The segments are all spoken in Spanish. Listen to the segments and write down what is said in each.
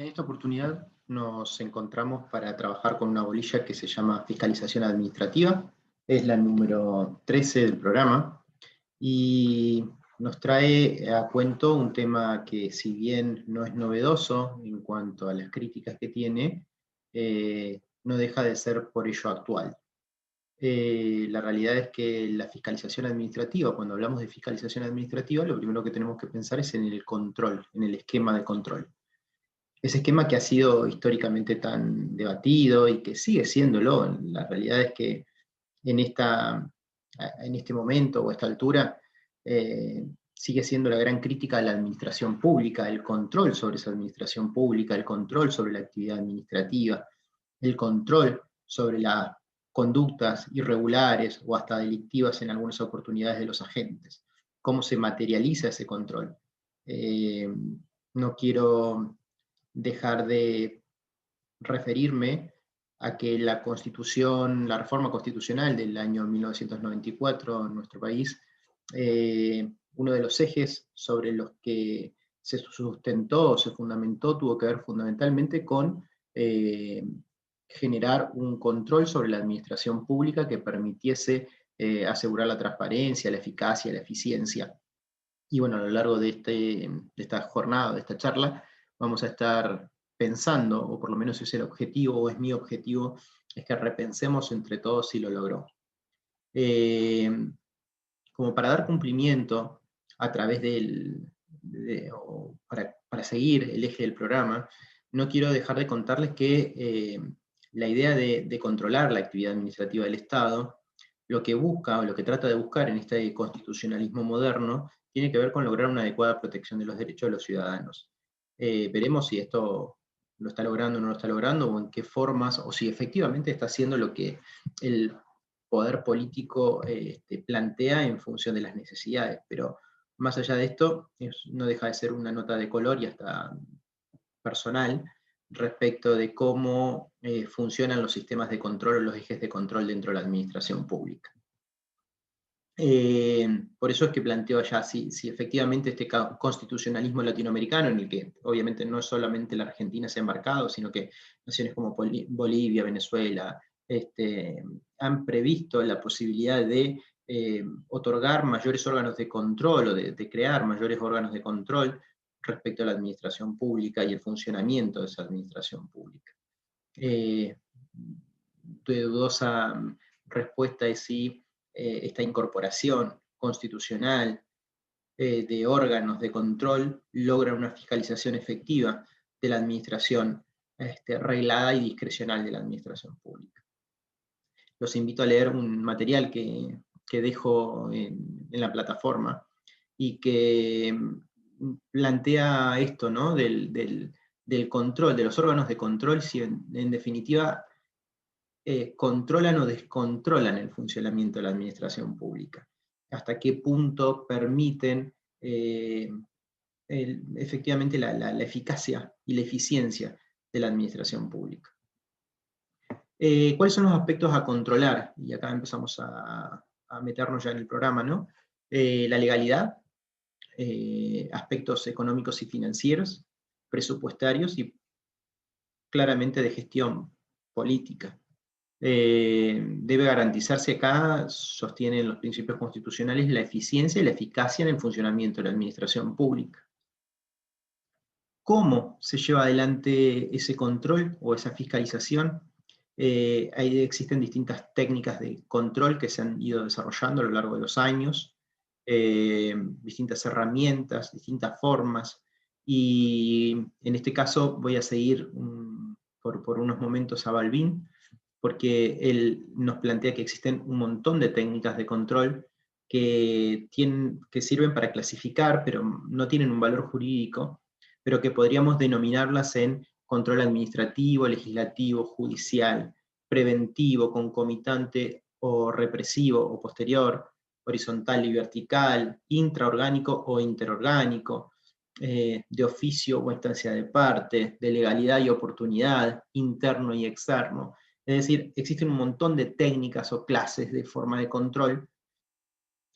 En esta oportunidad nos encontramos para trabajar con una bolilla que se llama Fiscalización Administrativa. Es la número 13 del programa y nos trae a cuento un tema que, si bien no es novedoso en cuanto a las críticas que tiene, no deja de ser por ello actual. La realidad es que la fiscalización administrativa, cuando hablamos de fiscalización administrativa, lo primero que tenemos que pensar es en el control, en el esquema de control. Ese esquema que ha sido históricamente tan debatido y que sigue siéndolo. La realidad es que en este momento o a esta altura sigue siendo la gran crítica a la administración pública, el control sobre esa administración pública, el control sobre la actividad administrativa, el control sobre las conductas irregulares o hasta delictivas en algunas oportunidades de los agentes. ¿Cómo se materializa ese control? No quiero dejar de referirme a que la Constitución, la reforma constitucional del año 1994 en nuestro país, uno de los ejes sobre los que se sustentó, se fundamentó, tuvo que ver fundamentalmente con generar un control sobre la administración pública que permitiese asegurar la transparencia, la eficacia, la eficiencia. Y bueno, a lo largo de esta jornada, de esta charla, vamos a estar pensando, o por lo menos es el objetivo, o es mi objetivo, es que repensemos entre todos si lo logró. Como para dar cumplimiento a través para seguir el eje del programa, no quiero dejar de contarles que la idea de controlar la actividad administrativa del Estado, lo que busca, o lo que trata de buscar en este constitucionalismo moderno, tiene que ver con lograr una adecuada protección de los derechos de los ciudadanos. Veremos si esto lo está logrando o no lo está logrando, o en qué formas, o si efectivamente está haciendo lo que el poder político plantea en función de las necesidades. Pero más allá de esto, no deja de ser una nota de color y hasta personal respecto de cómo funcionan los sistemas de control o los ejes de control dentro de la administración pública. Por eso es que planteo allá si efectivamente este constitucionalismo latinoamericano, en el que obviamente no solamente la Argentina se ha embarcado, sino que naciones como Bolivia, Venezuela, han previsto la posibilidad de otorgar mayores órganos de control o de crear mayores órganos de control respecto a la administración pública y el funcionamiento de esa administración pública. De dudosa respuesta es si esta incorporación constitucional de órganos de control logra una fiscalización efectiva de la administración reglada y discrecional de la administración pública. Los invito a leer un material que dejo en la plataforma y que plantea esto, ¿no? del control, de los órganos de control, si en definitiva controlan o descontrolan el funcionamiento de la administración pública. Hasta qué punto permiten efectivamente la eficacia y la eficiencia de la administración pública. ¿Cuáles son los aspectos a controlar? Y acá empezamos a meternos ya en el programa, ¿no? La legalidad, aspectos económicos y financieros, presupuestarios y claramente de gestión política. Debe garantizarse acá, sostienen los principios constitucionales, la eficiencia y la eficacia en el funcionamiento de la administración pública. ¿Cómo se lleva adelante ese control o esa fiscalización? Ahí existen distintas técnicas de control que se han ido desarrollando a lo largo de los años, distintas herramientas, distintas formas, y en este caso voy a seguir por unos momentos a Balbín, porque él nos plantea que existen un montón de técnicas de control que sirven para clasificar, pero no tienen un valor jurídico, pero que podríamos denominarlas en control administrativo, legislativo, judicial, preventivo, concomitante o represivo o posterior, horizontal y vertical, intraorgánico o interorgánico, de oficio o instancia de parte, de legalidad y oportunidad, interno y externo. Es decir, existen un montón de técnicas o clases de forma de control,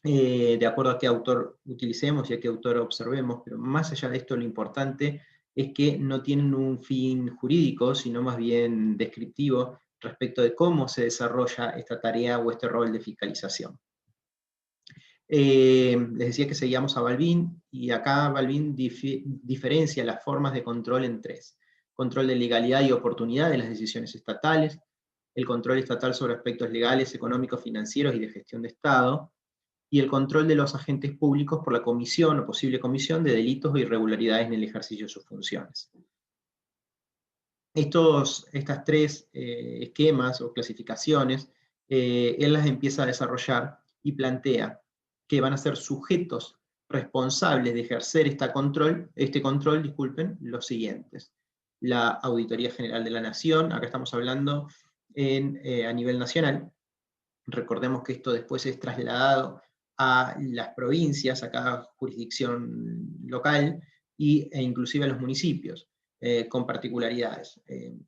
de acuerdo a qué autor utilicemos y a qué autor observemos, pero más allá de esto lo importante es que no tienen un fin jurídico, sino más bien descriptivo respecto de cómo se desarrolla esta tarea o este rol de fiscalización. Les decía que seguíamos a Balbín, y acá Balbín diferencia las formas de control en tres: control de legalidad y oportunidad de las decisiones estatales, el control estatal sobre aspectos legales, económicos, financieros y de gestión de Estado, y el control de los agentes públicos por la comisión o posible comisión de delitos o irregularidades en el ejercicio de sus funciones. Estas tres esquemas o clasificaciones, él las empieza a desarrollar y plantea que van a ser sujetos responsables de ejercer este control, los siguientes: la Auditoría General de la Nación. Acá estamos hablando a nivel nacional. Recordemos que esto después es trasladado a las provincias, a cada jurisdicción local, e inclusive a los municipios, con particularidades.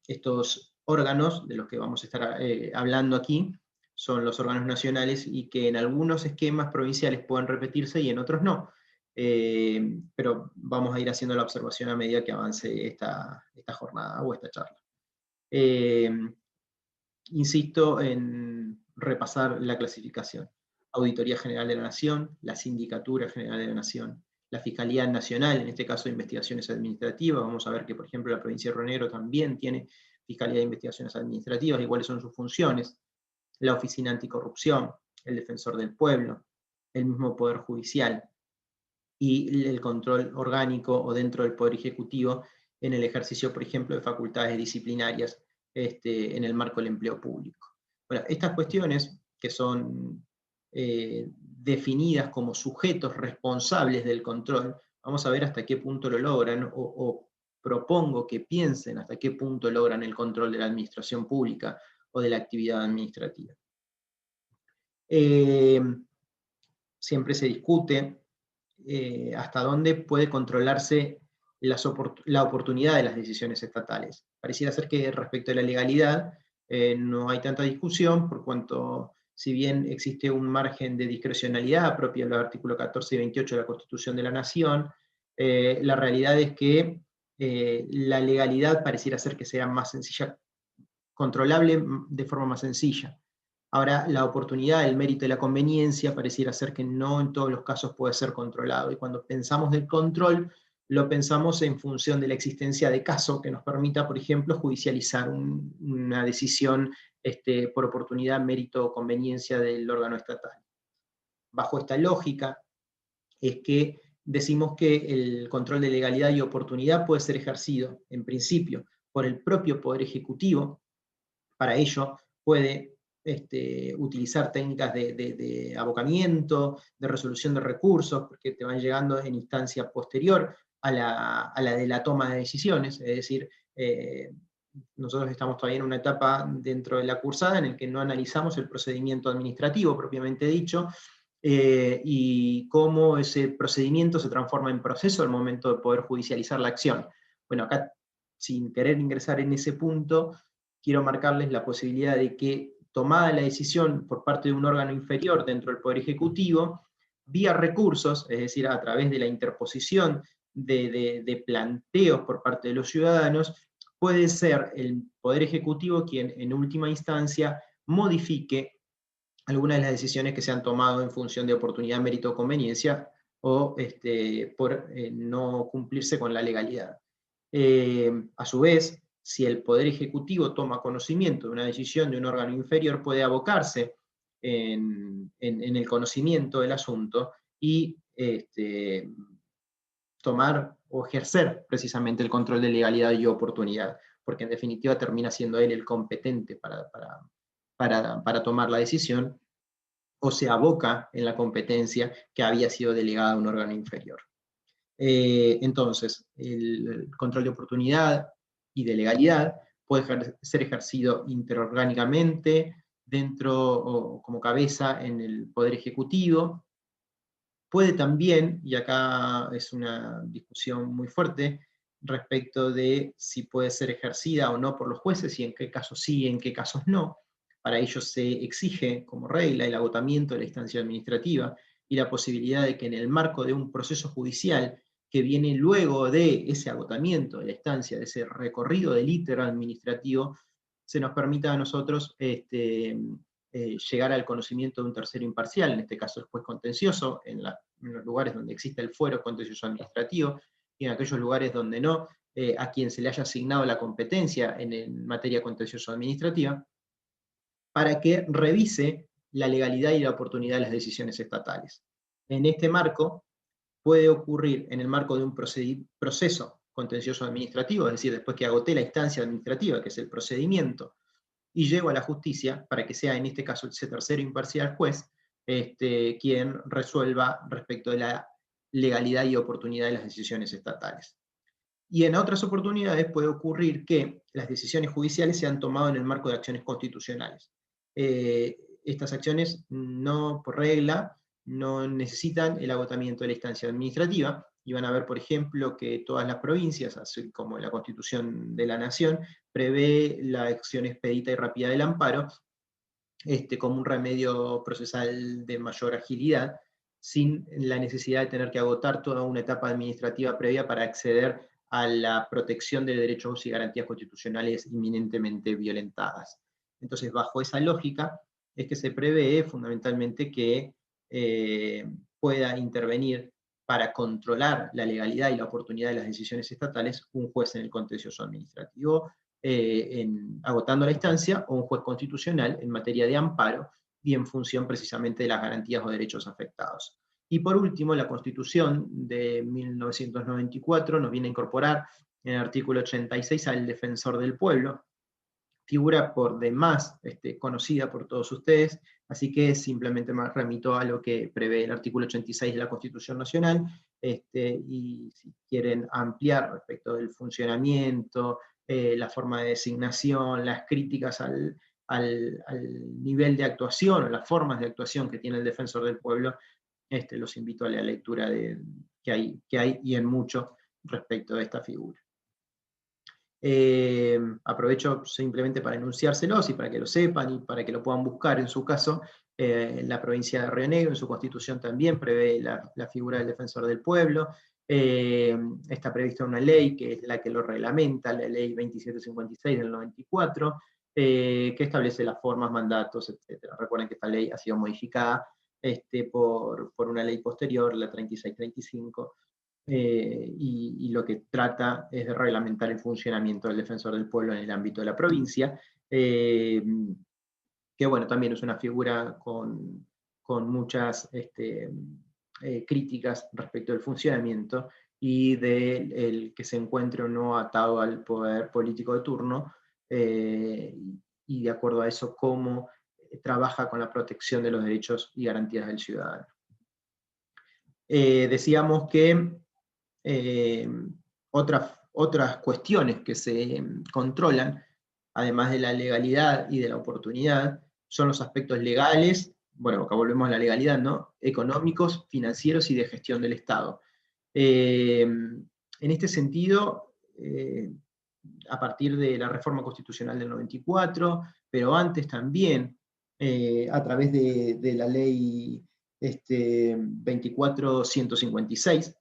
Estos órganos de los que vamos a estar hablando aquí son los órganos nacionales, y que en algunos esquemas provinciales pueden repetirse y en otros no. Pero vamos a ir haciendo la observación a medida que avance esta jornada o esta charla. Insisto en repasar la clasificación: Auditoría General de la Nación, la Sindicatura General de la Nación, la Fiscalía Nacional, en este caso de Investigaciones Administrativas. Vamos a ver que, por ejemplo, la provincia de Río Negro también tiene Fiscalía de Investigaciones Administrativas, y cuáles son sus funciones: la Oficina Anticorrupción, el Defensor del Pueblo, el mismo Poder Judicial, y el control orgánico o dentro del Poder Ejecutivo en el ejercicio, por ejemplo, de facultades disciplinarias en el marco del empleo público. Bueno, estas cuestiones que son definidas como sujetos responsables del control, vamos a ver hasta qué punto lo logran, o propongo que piensen hasta qué punto logran el control de la administración pública o de la actividad administrativa. Siempre se discute hasta dónde puede controlarse la oportunidad de las decisiones estatales. Pareciera ser que respecto de la legalidad no hay tanta discusión, por cuanto, si bien existe un margen de discrecionalidad propio de los artículos 14 y 28 de la Constitución de la Nación, la realidad es que la legalidad pareciera ser que sea más sencilla, controlable de forma más sencilla. Ahora, la oportunidad, el mérito y la conveniencia pareciera ser que no en todos los casos puede ser controlado, y cuando pensamos del control, lo pensamos en función de la existencia de caso que nos permita, por ejemplo, judicializar una decisión por oportunidad, mérito o conveniencia del órgano estatal. Bajo esta lógica es que decimos que el control de legalidad y oportunidad puede ser ejercido, en principio, por el propio Poder Ejecutivo. Para ello puede utilizar técnicas de abocamiento, de resolución de recursos, porque te van llegando en instancia posterior a la de la toma de decisiones. Es decir, nosotros estamos todavía en una etapa dentro de la cursada en la que no analizamos el procedimiento administrativo propiamente dicho, y cómo ese procedimiento se transforma en proceso al momento de poder judicializar la acción. Bueno, acá, sin querer ingresar en ese punto, quiero marcarles la posibilidad de que, tomada la decisión por parte de un órgano inferior dentro del Poder Ejecutivo, vía recursos, es decir, a través de la interposición de planteos por parte de los ciudadanos, puede ser el Poder Ejecutivo quien en última instancia modifique algunas de las decisiones que se han tomado en función de oportunidad, mérito o conveniencia, o por no cumplirse con la legalidad. A su vez, si el Poder Ejecutivo toma conocimiento de una decisión de un órgano inferior, puede abocarse en el conocimiento del asunto y tomar o ejercer precisamente el control de legalidad y oportunidad, porque en definitiva termina siendo él el competente para tomar la decisión, o se aboca en la competencia que había sido delegada a un órgano inferior. Entonces, el control de oportunidad y de legalidad puede ser ejercido interorgánicamente, dentro o como cabeza en el Poder Ejecutivo. Puede también, y acá es una discusión muy fuerte, respecto de si puede ser ejercida o no por los jueces, y en qué casos sí y en qué casos no. Para ello se exige como regla el agotamiento de la instancia administrativa y la posibilidad de que en el marco de un proceso judicial que viene luego de ese agotamiento de la estancia, de ese recorrido del íter administrativo, se nos permita a nosotros llegar al conocimiento de un tercero imparcial, en este caso el juez contencioso, en los lugares donde existe el fuero contencioso administrativo, y en aquellos lugares donde no, a quien se le haya asignado la competencia en materia contencioso administrativa, para que revise la legalidad y la oportunidad de las decisiones estatales. En este marco, puede ocurrir en el marco de un proceso contencioso administrativo, es decir, después que agoté la instancia administrativa, que es el procedimiento, y llego a la justicia, para que sea en este caso ese tercero imparcial juez, quien resuelva respecto de la legalidad y oportunidad de las decisiones estatales. Y en otras oportunidades puede ocurrir que las decisiones judiciales se han tomado en el marco de acciones constitucionales. Estas acciones, no por regla, no necesitan el agotamiento de la instancia administrativa, y van a ver, por ejemplo, que todas las provincias, así como la Constitución de la Nación, prevé la acción expedita y rápida del amparo, como un remedio procesal de mayor agilidad, sin la necesidad de tener que agotar toda una etapa administrativa previa para acceder a la protección de derechos y garantías constitucionales inminentemente violentadas. Entonces, bajo esa lógica, es que se prevé fundamentalmente que pueda intervenir para controlar la legalidad y la oportunidad de las decisiones estatales un juez en el contencioso administrativo, agotando la instancia, o un juez constitucional en materia de amparo, y en función precisamente de las garantías o derechos afectados. Y por último, la Constitución de 1994 nos viene a incorporar en el artículo 86 al defensor del pueblo, figura por demás conocida por todos ustedes, así que simplemente me remito a lo que prevé el artículo 86 de la Constitución Nacional, y si quieren ampliar respecto del funcionamiento, la forma de designación, las críticas al nivel de actuación, o las formas de actuación que tiene el defensor del pueblo, los invito a la lectura que hay y en mucho respecto de esta figura. Aprovecho simplemente para enunciárselos y para que lo sepan y para que lo puedan buscar en su caso. La provincia de Río Negro, en su constitución, también prevé la figura del defensor del pueblo. Está prevista una ley que es la que lo reglamenta, la ley 2756 del 94, que establece las formas, mandatos, etc. Recuerden que esta ley ha sido modificada por una ley posterior, la 3635, y lo que trata es de reglamentar el funcionamiento del defensor del pueblo en el ámbito de la provincia, que bueno, también es una figura con muchas críticas respecto del funcionamiento y del que se encuentre o no atado al poder político de turno, y de acuerdo a eso cómo trabaja con la protección de los derechos y garantías del ciudadano. Decíamos que otras cuestiones que se controlan, además de la legalidad y de la oportunidad, son los aspectos legales, bueno, acá volvemos a la legalidad, ¿no? Económicos, financieros y de gestión del Estado. En este sentido, a partir de la reforma constitucional del 94, pero antes también, a través de la ley 24.156,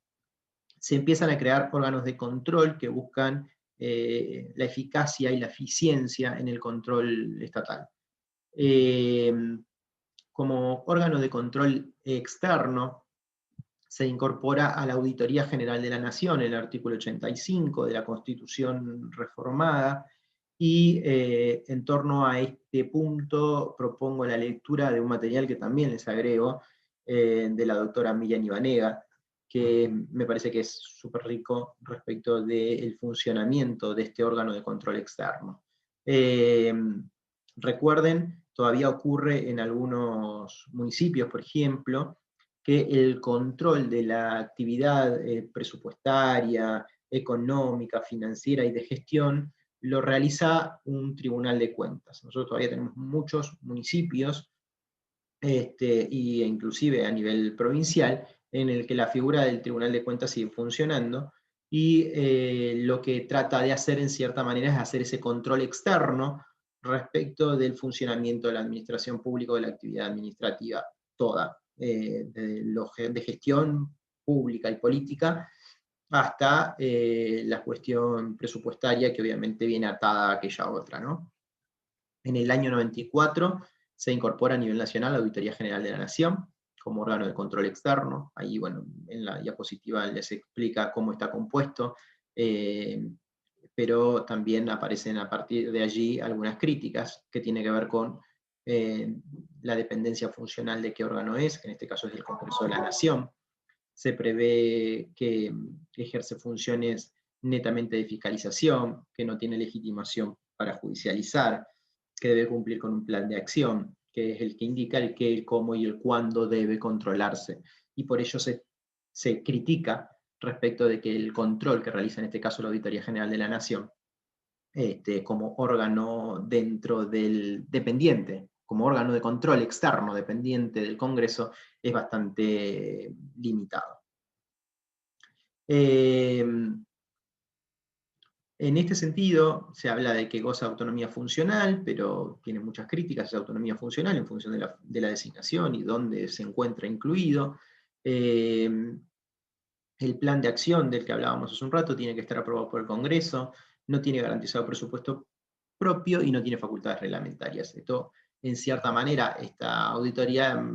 se empiezan a crear órganos de control que buscan la eficacia y la eficiencia en el control estatal. Como órgano de control externo, se incorpora a la Auditoría General de la Nación, el artículo 85 de la Constitución reformada, y en torno a este punto propongo la lectura de un material que también les agrego, de la doctora Miriam Ibanega, que me parece que es súper rico respecto del funcionamiento de este órgano de control externo. Recuerden, todavía ocurre en algunos municipios, por ejemplo, que el control de la actividad presupuestaria, económica, financiera y de gestión lo realiza un tribunal de cuentas. Nosotros todavía tenemos muchos municipios, e inclusive a nivel provincial, en el que la figura del Tribunal de Cuentas sigue funcionando, y lo que trata de hacer en cierta manera es hacer ese control externo respecto del funcionamiento de la administración pública o de la actividad administrativa toda, de gestión pública y política, hasta la cuestión presupuestaria, que obviamente viene atada a aquella otra, ¿no? En el año 94 se incorpora a nivel nacional la Auditoría General de la Nación como órgano de control externo. Ahí, bueno, en la diapositiva les explica cómo está compuesto, pero también aparecen a partir de allí algunas críticas que tienen que ver con la dependencia funcional de qué órgano es, que en este caso es el Congreso de la Nación. Se prevé que ejerce funciones netamente de fiscalización, que no tiene legitimación para judicializar, que debe cumplir con un plan de acción, que es el que indica el qué, el cómo y el cuándo debe controlarse. Y por ello se critica respecto de que el control que realiza en este caso la Auditoría General de la Nación, como órgano dentro del dependiente, como órgano de control externo dependiente del Congreso, es bastante limitado. En este sentido, se habla de que goza de autonomía funcional, pero tiene muchas críticas esa autonomía funcional en función de la designación y dónde se encuentra incluido. El plan de acción del que hablábamos hace un rato tiene que estar aprobado por el Congreso, no tiene garantizado presupuesto propio y no tiene facultades reglamentarias. Esto, en cierta manera, esta auditoría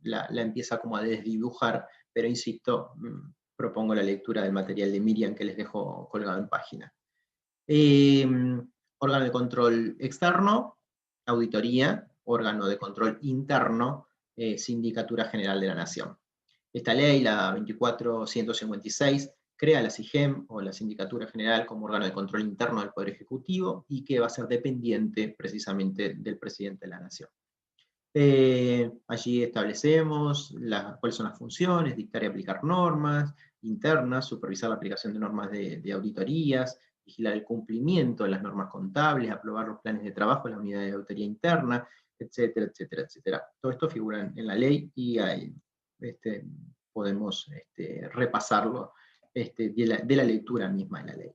la empieza como a desdibujar, pero insisto, propongo la lectura del material de Miriam que les dejo colgado en página. Órgano de control externo, auditoría, órgano de control interno, Sindicatura General de la Nación. Esta ley, la 24.156, crea la SIGEM, o la Sindicatura General, como órgano de control interno del Poder Ejecutivo, y que va a ser dependiente precisamente del Presidente de la Nación. Allí establecemos cuáles son las funciones, dictar y aplicar normas internas, supervisar la aplicación de normas de auditorías, vigilar el cumplimiento de las normas contables, aprobar los planes de trabajo de la unidad de auditoría interna, etcétera, etcétera, etcétera. Todo esto figura en la ley y ahí, podemos repasarlo de la lectura misma de la ley.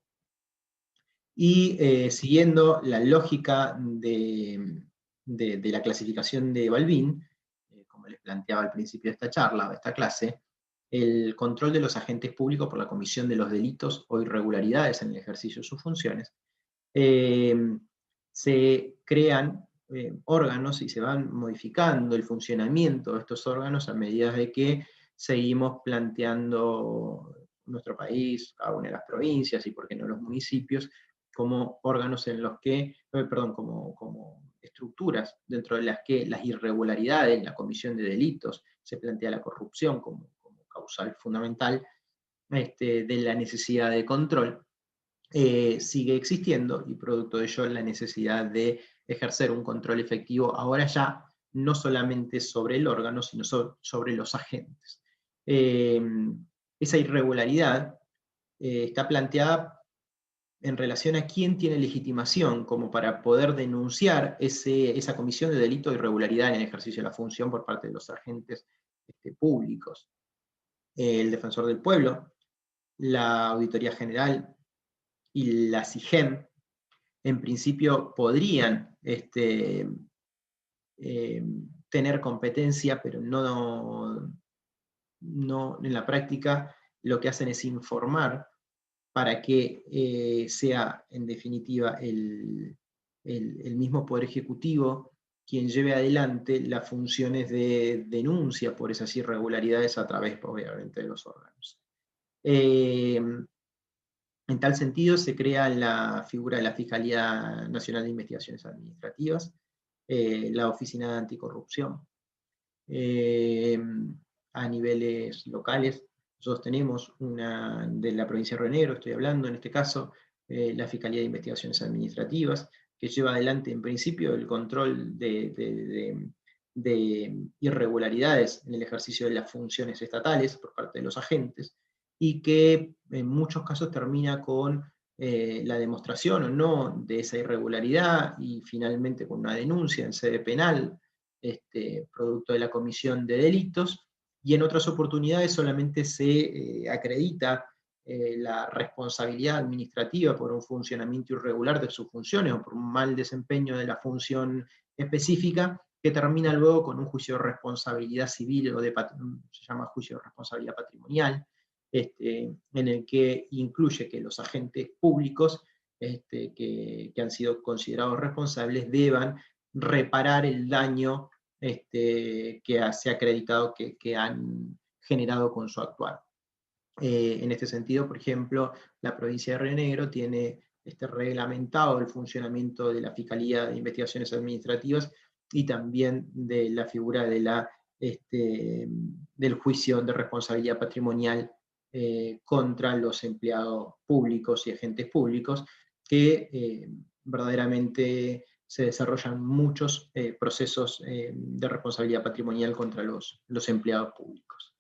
Y siguiendo la lógica de la clasificación de Balbín, como les planteaba al principio de esta charla, o esta clase, el control de los agentes públicos por la comisión de los delitos o irregularidades en el ejercicio de sus funciones, se crean órganos y se van modificando el funcionamiento de estos órganos a medida de que seguimos planteando nuestro país, cada una de las provincias y por qué no los municipios, como órganos en los que, como estructuras dentro de las que las irregularidades en la comisión de delitos, se plantea la corrupción como causal fundamental de la necesidad de control, sigue existiendo y producto de ello la necesidad de ejercer un control efectivo, ahora ya no solamente sobre el órgano, sino sobre los agentes. Esa irregularidad está planteada en relación a quién tiene legitimación como para poder denunciar esa comisión de delito de irregularidad en el ejercicio de la función por parte de los agentes públicos. El Defensor del Pueblo, la Auditoría General y la SIGEM, en principio podrían tener competencia, pero no en la práctica lo que hacen es informar para que sea en definitiva el mismo Poder Ejecutivo quien lleve adelante las funciones de denuncia por esas irregularidades a través, obviamente, de los órganos. En tal sentido, se crea la figura de la Fiscalía Nacional de Investigaciones Administrativas, la Oficina de Anticorrupción. A niveles locales, nosotros tenemos una de la provincia de Río Negro, estoy hablando en este caso, la Fiscalía de Investigaciones Administrativas, que lleva adelante en principio el control de irregularidades en el ejercicio de las funciones estatales por parte de los agentes, y que en muchos casos termina con la demostración o no de esa irregularidad y finalmente con una denuncia en sede penal, producto de la comisión de delitos, y en otras oportunidades solamente se acredita la responsabilidad administrativa por un funcionamiento irregular de sus funciones o por un mal desempeño de la función específica, que termina luego con un juicio de responsabilidad civil o se llama juicio de responsabilidad patrimonial, en el que incluye que los agentes públicos que han sido considerados responsables deban reparar el daño que se ha acreditado que han generado con su actuar. En este sentido, por ejemplo, la provincia de Río Negro tiene reglamentado el funcionamiento de la Fiscalía de Investigaciones Administrativas y también de la figura de del juicio de responsabilidad patrimonial contra los empleados públicos y agentes públicos, que verdaderamente se desarrollan muchos procesos de responsabilidad patrimonial contra los empleados públicos.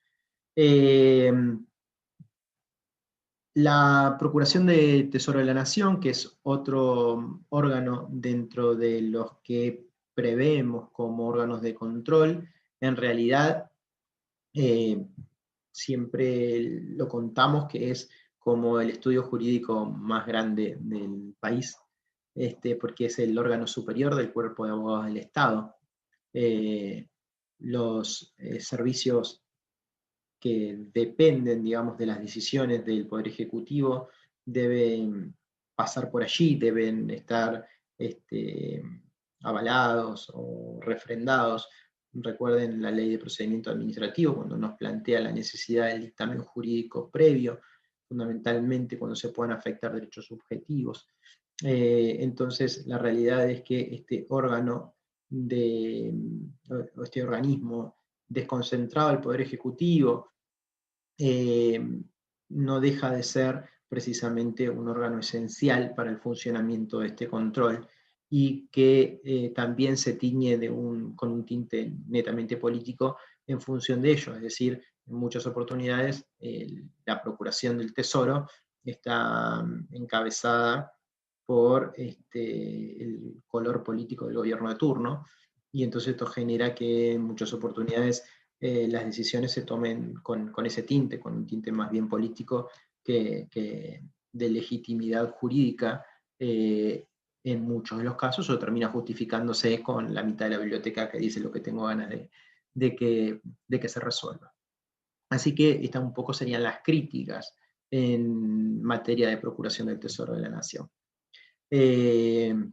La Procuración de Tesoro de la Nación, que es otro órgano dentro de los que preveemos como órganos de control, en realidad siempre lo contamos que es como el estudio jurídico más grande del país, porque es el órgano superior del Cuerpo de Abogados del Estado. Los servicios que dependen, digamos, de las decisiones del Poder Ejecutivo deben pasar por allí, deben estar avalados o refrendados. Recuerden la Ley de Procedimiento Administrativo, cuando nos plantea la necesidad del dictamen jurídico previo, fundamentalmente cuando se puedan afectar derechos subjetivos. Entonces, la realidad es que este órgano, este organismo desconcentrado del Poder Ejecutivo, no deja de ser precisamente un órgano esencial para el funcionamiento de este control, y que también se tiñe con un tinte netamente político en función de ello. Es decir, en muchas oportunidades la Procuración del Tesoro está encabezada por el color político del gobierno de turno, y entonces esto genera que en muchas oportunidades las decisiones se tomen con ese tinte, con un tinte más bien político que de legitimidad jurídica, en muchos de los casos, o termina justificándose con la mitad de la biblioteca que dice lo que tengo ganas de que se resuelva. Así que estas un poco serían las críticas en materia de Procuración del Tesoro de la Nación.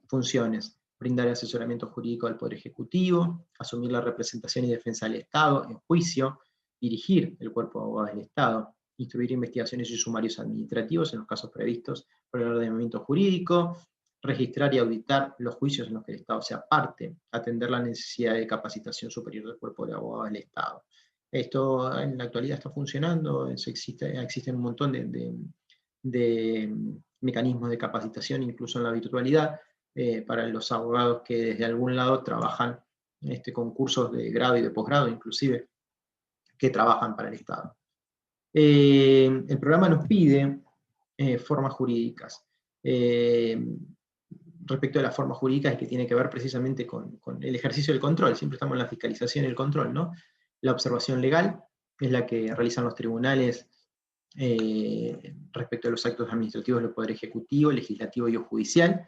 Funciones: brindar asesoramiento jurídico al Poder Ejecutivo, asumir la representación y defensa del Estado en juicio, dirigir el Cuerpo de Abogados del Estado, instruir investigaciones y sumarios administrativos en los casos previstos por el ordenamiento jurídico, registrar y auditar los juicios en los que el Estado sea parte, atender la necesidad de capacitación superior del Cuerpo de Abogados del Estado. Esto en la actualidad está funcionando, existen un montón de mecanismos de capacitación, incluso en la virtualidad, para los abogados que desde algún lado trabajan con cursos de grado y de posgrado, inclusive, que trabajan para el Estado. El programa nos pide formas jurídicas. Respecto de las formas jurídicas, que tiene que ver precisamente con el ejercicio del control. Siempre estamos en la fiscalización y el control, ¿no? La observación legal es la que realizan los tribunales respecto a los actos administrativos del Poder Ejecutivo, Legislativo y o Judicial,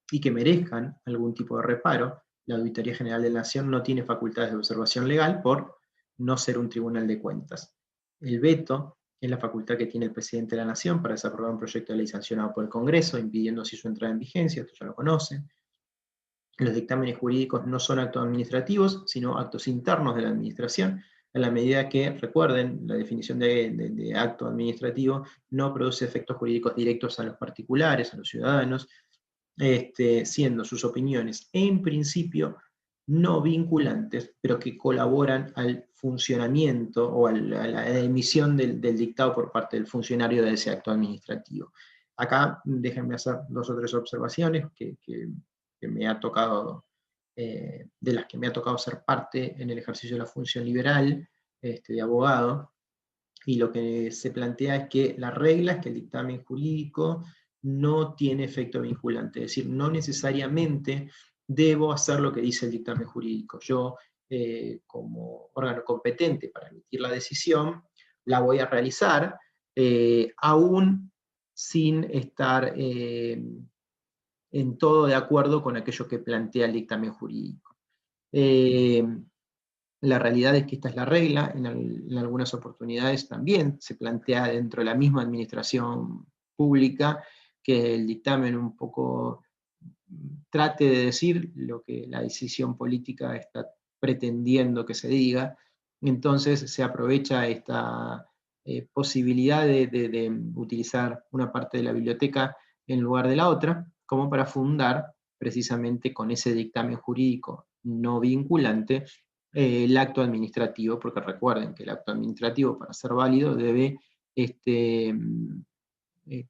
y que merezcan algún tipo de reparo. La Auditoría General de la Nación no tiene facultades de observación legal por no ser un tribunal de cuentas. El veto es la facultad que tiene el presidente de la Nación para desaprobar un proyecto de ley sancionado por el Congreso, impidiendo así su entrada en vigencia. Esto ya lo conocen. Los dictámenes jurídicos no son actos administrativos, sino actos internos de la administración, en la medida que, recuerden, la definición de acto administrativo no produce efectos jurídicos directos a los particulares, a los ciudadanos, siendo sus opiniones en principio no vinculantes, pero que colaboran al funcionamiento o a la emisión del dictado por parte del funcionario de ese acto administrativo. Acá déjenme hacer 2 o 3 observaciones que me ha tocado, de las que me ha tocado ser parte en el ejercicio de la función liberal de abogado, y lo que se plantea es que la regla es que el dictamen jurídico no tiene efecto vinculante, es decir, no necesariamente debo hacer lo que dice el dictamen jurídico. Yo, como órgano competente para emitir la decisión, la voy a realizar, aún sin estar en todo de acuerdo con aquello que plantea el dictamen jurídico. La realidad es que esta es la regla, en algunas oportunidades también se plantea dentro de la misma administración pública que el dictamen un poco trate de decir lo que la decisión política está pretendiendo que se diga, entonces se aprovecha esta posibilidad de utilizar una parte de la biblioteca en lugar de la otra, como para fundar precisamente con ese dictamen jurídico no vinculante el acto administrativo, porque recuerden que el acto administrativo para ser válido debe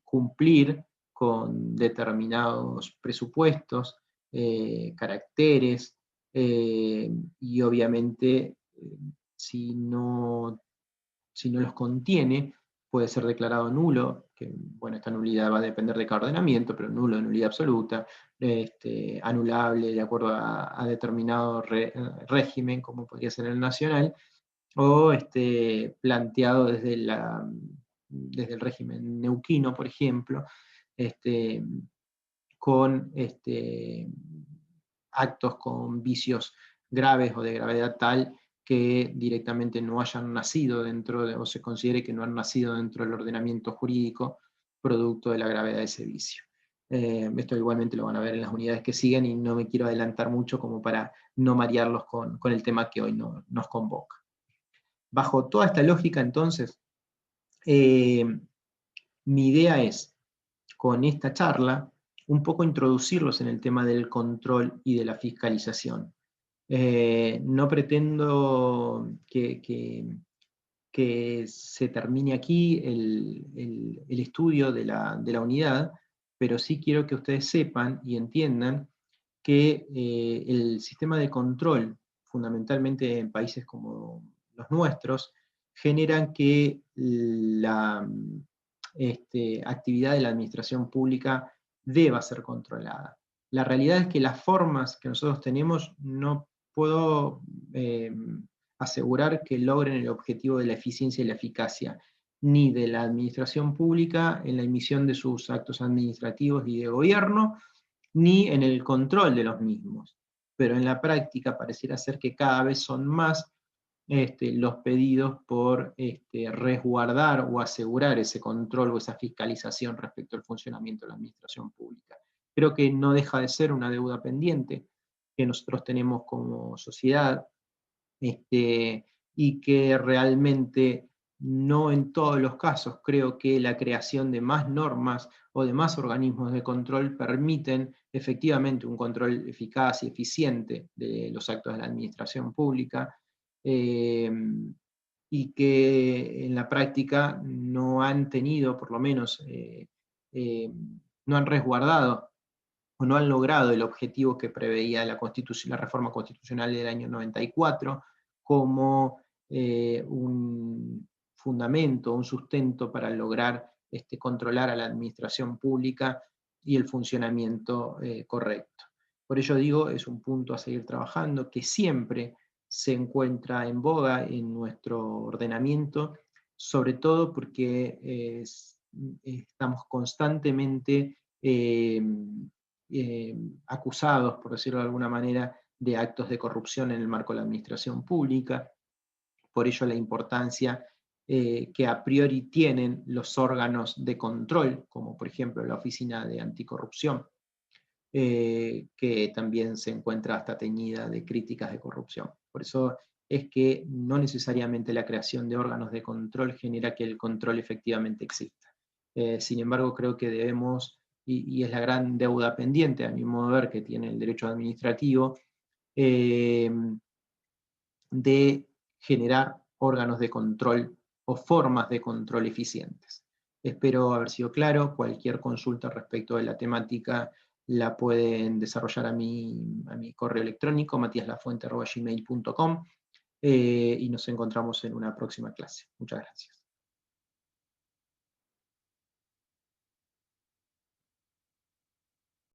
cumplir con determinados presupuestos, caracteres, y obviamente si no los contiene, puede ser declarado nulo, que bueno, esta nulidad va a depender de cada ordenamiento, pero nulo de nulidad absoluta, anulable de acuerdo a determinado régimen, como podría ser el nacional, o planteado desde el régimen neuquino, por ejemplo, este, con actos con vicios graves o de gravedad tal que directamente no hayan nacido o se considere que no han nacido dentro del ordenamiento jurídico producto de la gravedad de ese vicio. Esto igualmente lo van a ver en las unidades que siguen y no me quiero adelantar mucho como para no marearlos con el tema que hoy nos convoca. Bajo toda esta lógica, entonces, mi idea es, con esta charla, un poco introducirlos en el tema del control y de la fiscalización. No pretendo que se termine aquí el estudio de la unidad, pero sí quiero que ustedes sepan y entiendan que el sistema de control, fundamentalmente en países como los nuestros, generan que la actividad de la administración pública deba ser controlada. La realidad es que las formas que nosotros tenemos no puedo asegurar que logren el objetivo de la eficiencia y la eficacia, ni de la administración pública en la emisión de sus actos administrativos y de gobierno, ni en el control de los mismos. Pero en la práctica pareciera ser que cada vez son más los pedidos por resguardar o asegurar ese control o esa fiscalización respecto al funcionamiento de la administración pública. Creo que no deja de ser una deuda pendiente que nosotros tenemos como sociedad, y que realmente no en todos los casos creo que la creación de más normas o de más organismos de control permiten efectivamente un control eficaz y eficiente de los actos de la administración pública, y que en la práctica no han tenido, por lo menos, no han resguardado o no han logrado el objetivo que preveía la reforma constitucional del año 94 como un fundamento, un sustento para lograr controlar a la administración pública y el funcionamiento correcto. Por ello digo, es un punto a seguir trabajando, que siempre se encuentra en boga en nuestro ordenamiento, sobre todo porque estamos constantemente acusados, por decirlo de alguna manera, de actos de corrupción en el marco de la administración pública. Por ello la importancia que a priori tienen los órganos de control, como por ejemplo la Oficina de Anticorrupción, que también se encuentra hasta teñida de críticas de corrupción. Por eso es que no necesariamente la creación de órganos de control genera que el control efectivamente exista. Sin embargo, creo que debemos, y es la gran deuda pendiente, a mi modo de ver, que tiene el derecho administrativo, de generar órganos de control o formas de control eficientes. Espero haber sido claro. Cualquier consulta respecto de la temática la pueden desarrollar a mi correo electrónico, matiaslafuente@gmail.com, y nos encontramos en una próxima clase. Muchas gracias.